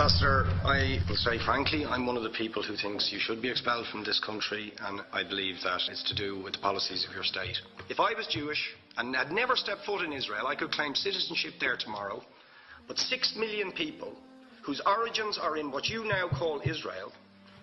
Ambassador, I will say frankly, I'm one of the people who thinks you should be expelled from this country, and I believe that it's to do with the policies of your state. If I was Jewish and had never stepped foot in Israel, I could claim citizenship there tomorrow, but 6 million people whose origins are in what you now call Israel,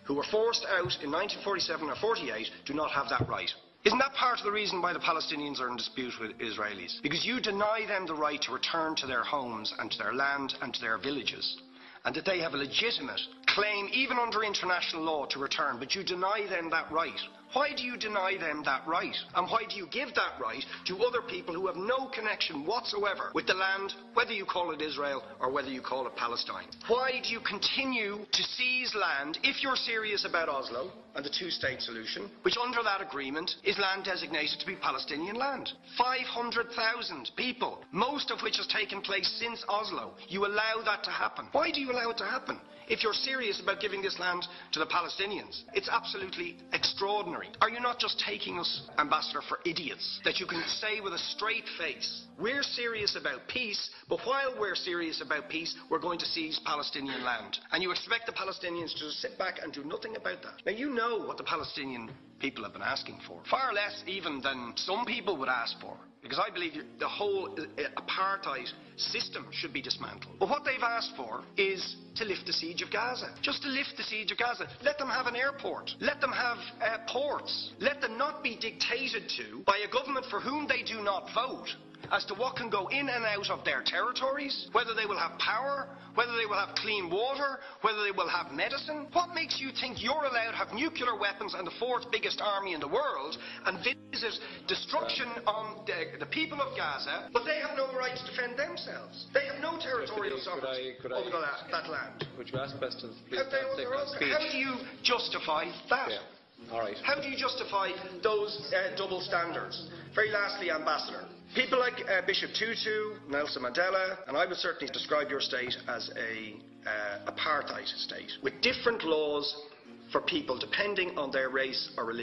who were forced out in 1947 or 48, do not have that right. Isn't that part of the reason why the Palestinians are in dispute with Israelis? Because you deny them the right to return to their homes and to their land and to their villages, and that they have a legitimate claim, even under international law, to return, but you deny them that right. Why do you deny them that right? And why do you give that right to other people who have no connection whatsoever with the land, whether you call it Israel or whether you call it Palestine? Why do you continue to seize land if you're serious about Oslo and the two-state solution, which under that agreement is land designated to be Palestinian land? 500,000 people, most of which has taken place since Oslo. You allow that to happen. Why do you allow it to happen? If you're serious about giving this land to the Palestinians, it's absolutely extraordinary. Are you not just taking us, Ambassador, for idiots? That you can say with a straight face, we're serious about peace, but while we're serious about peace, we're going to seize Palestinian land. And you expect the Palestinians to just sit back and do nothing about that. Now, you know what the Palestinian people have been asking for. Far less even than some people would ask for. Because I believe the whole apartheid system should be dismantled. But what they've asked for is to lift the siege of Gaza. Just to lift the siege of Gaza. Let them have an airport. Let them have ports. Let them not be dictated to by a government for whom they do not vote as to what can go in and out of their territories, whether they will have power, whether they will have clean water, whether they will have medicine. What makes you think you're allowed to have nuclear weapons and the fourth biggest army in the world and visit destruction on the people of Gaza, but they have no right to defend themselves? They have no territorial sovereignty over that land. Would you ask questions, please? How do you justify that? Yeah. All right. How do you justify those double standards? Very lastly, Ambassador, people like Bishop Tutu, Nelson Mandela, and I would certainly describe your state as a apartheid state, with different laws for people depending on their race or religion.